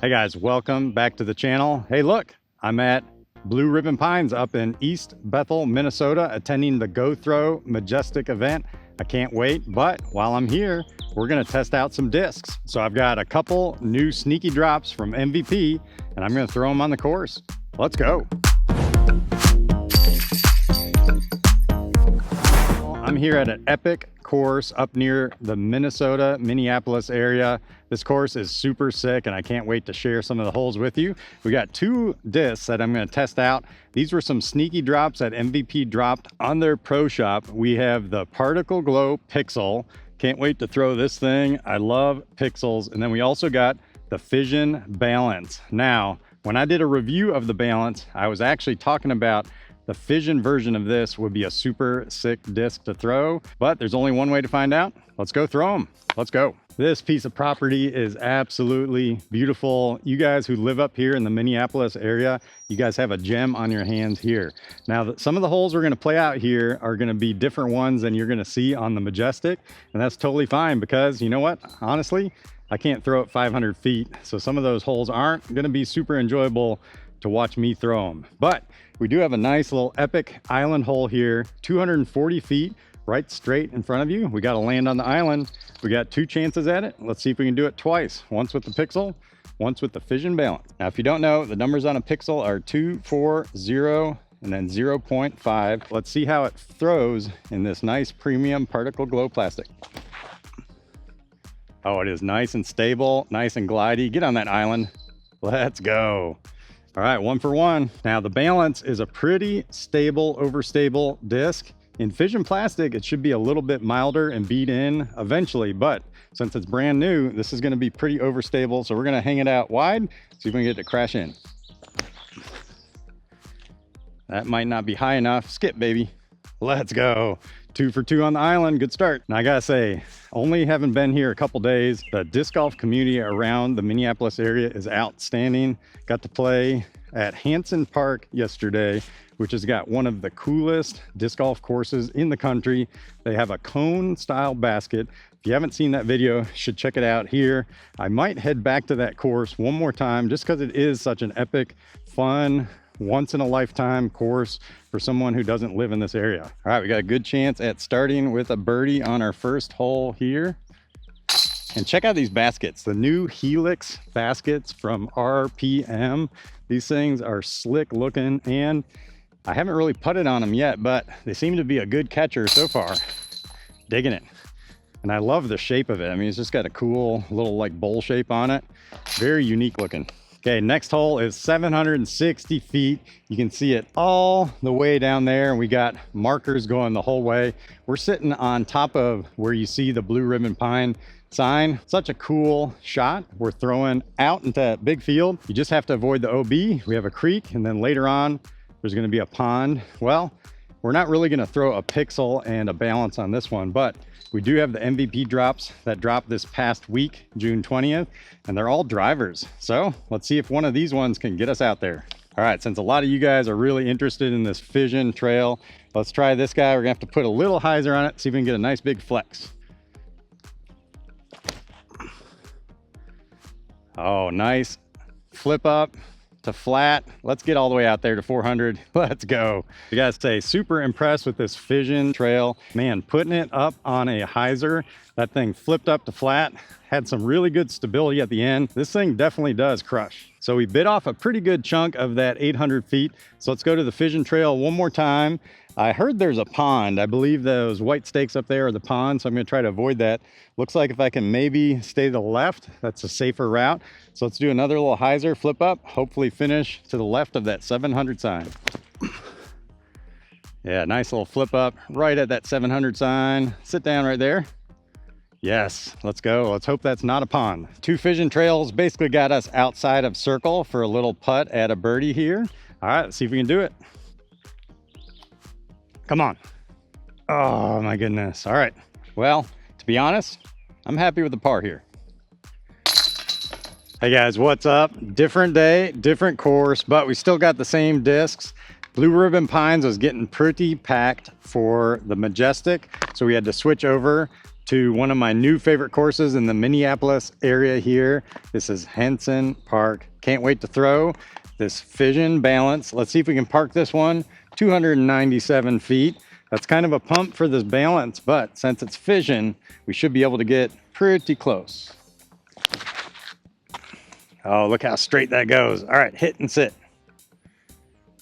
Hey guys, welcome back to the channel. Hey look, I'm at Blue Ribbon Pines up in East Bethel, Minnesota, attending the Go Throw Majestic event. I can't wait, but while I'm here, we're gonna test out some discs. So I've got a couple new sneaky drops from MVP and I'm gonna throw them on the course. Let's go. I'm here at an epic course up near the Minnesota, Minneapolis area. This course is super sick and I can't wait to share some of the holes with you. We got two discs that I'm going to test out. These were some sneaky drops that MVP dropped on their pro shop. We have the Particle Glow Pixel. Can't wait to throw this thing. I love pixels. And then we also got the Fission Balance. Now, when I did a review of the Balance, I was actually talking about the Fission version of this would be a super sick disc to throw, but there's only one way to find out. Let's go throw them. Let's go. This piece of property is absolutely beautiful. You guys who live up here in the Minneapolis area, you guys have a gem on your hands here. Now, some of the holes we're gonna play out here are gonna be different ones than you're gonna see on the Majestic, and that's totally fine because you know what? Honestly, I can't throw it 500 feet, so some of those holes aren't gonna be super enjoyable to watch me throw them. But we do have a nice little epic island hole here, 240 feet, right straight in front of you. We got to land on the island. We got two chances at it. Let's see if we can do it twice. Once with the Pixel, once with the Fission Balance. Now, if you don't know, the numbers on a Pixel are 2, 4, 0, and then 0.5. Let's see how it throws in this nice premium particle glow plastic. Oh, it is nice and stable, nice and glidey. Get on that island. Let's go. All right, 1 for 1. Now the Balance is a pretty stable, overstable disc. In Fission plastic, it should be a little bit milder and beat in eventually, but since it's brand new, this is gonna be pretty overstable. So we're gonna hang it out wide, see if we can get it to crash in. That might not be high enough. Skip, baby. Let's go. 2 for 2 on the island. Good start. Now I gotta say, only having been here a couple days, the disc golf community around the Minneapolis area is outstanding. Got to play at Hanson Park yesterday, which has got one of the coolest disc golf courses in the country. They have a cone style basket. If you haven't seen that video, you should check it out here. I might head back to that course one more time just because it is such an epic, fun, once in a lifetime course for someone who doesn't live in this area. All right, we got a good chance at starting with a birdie on our first hole here. And check out these baskets, the new Helix baskets from RPM. These things are slick looking and I haven't really putted on them yet, but they seem to be a good catcher so far. Digging it. And I love the shape of it. I mean, it's just got a cool little like bowl shape on it. Very unique looking. Okay, next hole is 760 feet. You can see it all the way down there, and we got markers going the whole way. We're sitting on top of where you see the Blue Ribbon Pine sign. Such a cool shot. We're throwing out into that big field. You just have to avoid the OB. We have a creek, and then later on, there's gonna be a pond. Well, we're not really gonna throw a Pixel and a Balance on this one, but we do have the MVP drops that dropped this past week, June 20th, and they're all drivers. So let's see if one of these ones can get us out there. All right, since a lot of you guys are really interested in this Fission trail, let's try this guy. We're gonna have to put a little hyzer on it, see if we can get a nice big flex. Oh, nice flip up to flat. Let's get all the way out there to 400. Let's go. I gotta say, super impressed with this Fission trail. Man, putting it up on a hyzer, that thing flipped up to flat, had some really good stability at the end. This thing definitely does crush. So we bit off a pretty good chunk of that 800 feet. So let's go to the Fission trail one more time. I heard there's a pond. I believe those white stakes up there are the pond, so I'm gonna try to avoid that. Looks like if I can maybe stay to the left, that's a safer route. So let's do another little hyzer flip up, hopefully finish to the left of that 700 sign. Yeah, nice little flip up right at that 700 sign. Sit down right there. Yes, let's go. Let's hope that's not a pond. 2 Fission trails basically got us outside of circle for a little putt at a birdie here. All right, let's see if we can do it. Come on. Oh my goodness. All right. Well, to be honest, I'm happy with the par here. Hey guys, what's up? Different day, different course, but we still got the same discs. Blue Ribbon Pines was getting pretty packed for the Majestic, so we had to switch over to one of my new favorite courses in the Minneapolis area here. This is Henson Park. Can't wait to throw this FISSION balance. Let's see if we can park this one 297 feet. That's kind of a pump for this balance, but since it's FISSION, we should be able to get pretty close. Oh, look how straight that goes. All right, hit and sit.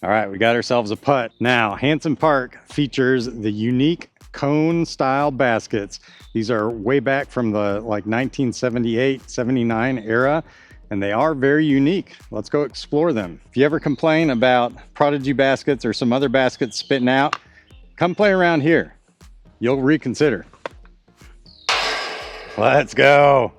All right, we got ourselves a putt. Now, Henson Park features the unique cone style baskets. These are way back from the like 1978, 79 era, and they are very unique. Let's go explore them. If you ever complain about Prodigy baskets or some other baskets spitting out, come play around here. You'll reconsider. Let's go.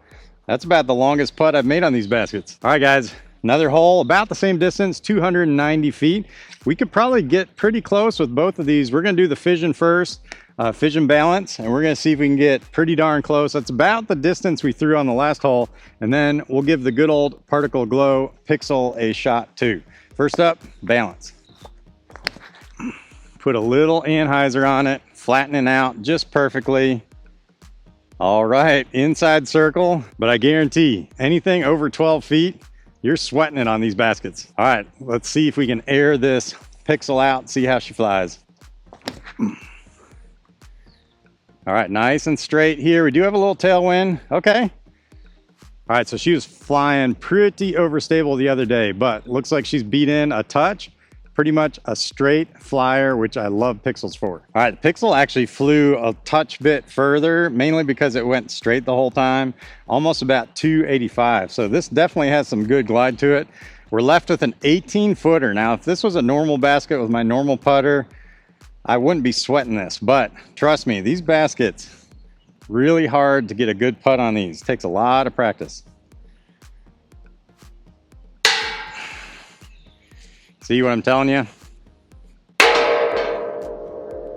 That's about the longest putt I've made on these baskets. All right, guys, another hole about the same distance, 290 feet. We could probably get pretty close with both of these. We're gonna do the FISSION first, FISSION balance, and we're gonna see if we can get pretty darn close. That's about the distance we threw on the last hole, and then we'll give the good old Particle Glow Pixel a shot too. First up, balance. Put a little anhyzer on it, flattening out just perfectly. All right, inside circle, but I guarantee anything over 12 feet, you're sweating it on these baskets. All right, let's see if we can air this Pixel out, see how she flies. All right, nice and straight here. We do have a little tailwind, okay. All right, so she was flying pretty overstable the other day, but looks like she's beat in a touch. Pretty much a straight flyer, which I love Pixels for. All right, the Pixel actually flew a touch bit further, mainly because it went straight the whole time, almost about 285. So this definitely has some good glide to it. We're left with an 18-footer. Now, if this was a normal basket with my normal putter, I wouldn't be sweating this, but trust me, these baskets, really hard to get a good putt on these. Takes a lot of practice. See what I'm telling you?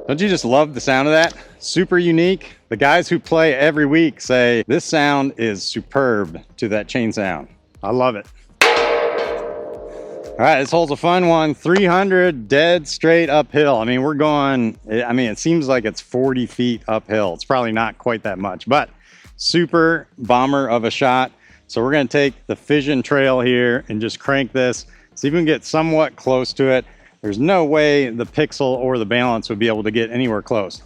Don't you just love the sound of that? Super unique. The guys who play every week say this sound is superb to that chain sound. I love it. All right, this hole's a fun one. 300 dead straight uphill. I mean, we're going, it seems like it's 40 feet uphill. It's probably not quite that much, but super bomber of a shot. So we're gonna take the FISSION trail here and just crank this. See if we can get somewhat close to it. There's no way the Pixel or the balance would be able to get anywhere close.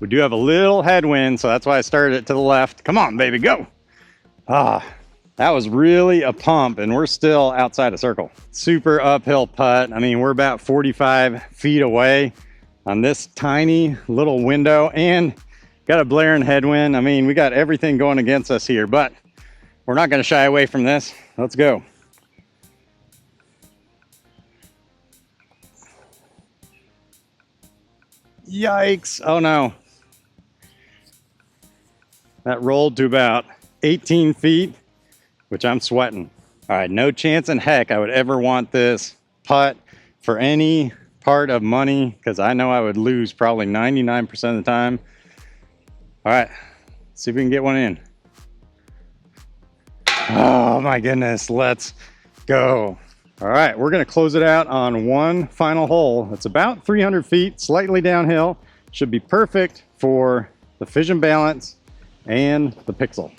We do have a little headwind, so that's why I started it to the left. Come on, baby, go. Ah, that was really a pump, and we're still outside a circle. Super uphill putt. I mean, we're about 45 feet away on this tiny little window, and got a blaring headwind. I mean, we got everything going against us here, but we're not gonna shy away from this. Let's go. Yikes, oh no. That rolled to about 18 feet, which I'm sweating. All right, no chance in heck I would ever want this putt for any part of money, because I know I would lose probably 99% of the time. All right, see if we can get one in. Oh my goodness, let's go. All right, we're gonna close it out on one final hole. It's about 300 feet, slightly downhill. Should be perfect for the FISSION balance and the Pixel.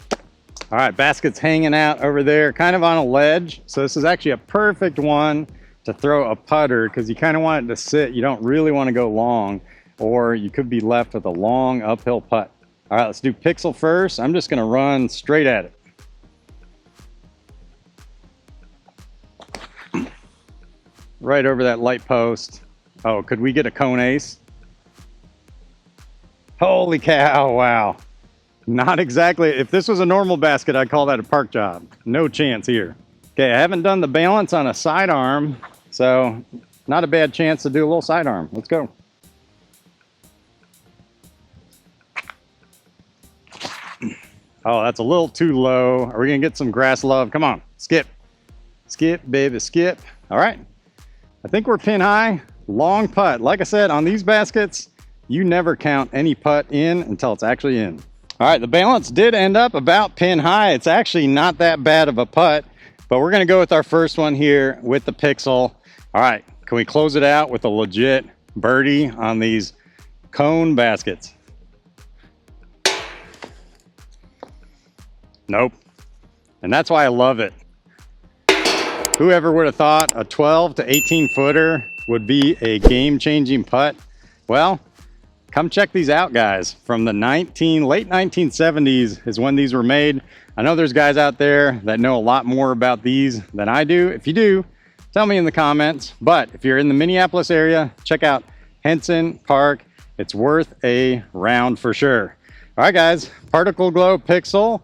All right, basket's hanging out over there, kind of on a ledge. So this is actually a perfect one to throw a putter, because you kind of want it to sit. You don't really want to go long, or you could be left with a long uphill putt. All right, let's do Pixel first. I'm just gonna run straight at it. Right over that light post. Oh, could we get a cone ace? Holy cow, wow. Not exactly. If this was a normal basket, I'd call that a park job. No chance here. Okay, I haven't done the balance on a sidearm, so not a bad chance to do a little sidearm. Let's go. Oh, that's a little too low. Are we gonna get some grass love? Come on, skip. Skip, baby, skip. All right. I think we're pin high, long putt. Like I said, on these baskets, you never count any putt in until it's actually in. All right, the balance did end up about pin high. It's actually not that bad of a putt, but we're gonna go with our first one here with the Pixel. All right, can we close it out with a legit birdie on these cone baskets? Nope. And that's why I love it. Whoever would have thought a 12 to 18 footer would be a game-changing putt? Well, come check these out, guys. From the late 1970s is when these were made. I know there's guys out there that know a lot more about these than I do. If you do, tell me in the comments. But if you're in the Minneapolis area, check out Henson Park. It's worth a round for sure. All right, guys, Particle Glow Pixel.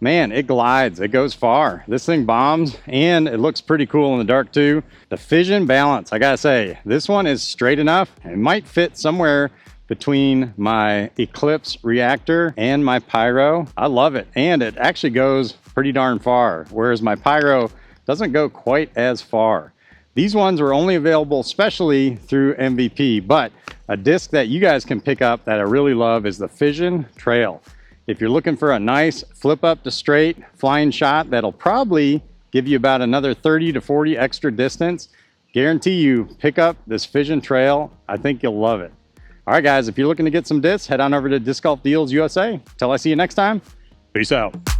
Man, it glides, it goes far. This thing bombs, and it looks pretty cool in the dark too. The fission balance, I gotta say, this one is straight enough. It might fit somewhere between my Eclipse reactor and my Pyro. I love it, and it actually goes pretty darn far, whereas my Pyro doesn't go quite as far. These ones were only available specially through MVP, but a disc that you guys can pick up that I really love is the Fission Trail. If you're looking for a nice flip up to straight flying shot that'll probably give you about another 30 to 40 extra distance, guarantee you pick up this Fission Trail. I think you'll love it. All right, guys, if you're looking to get some discs, head on over to Disc Golf Deals USA. Till I see you next time, peace out.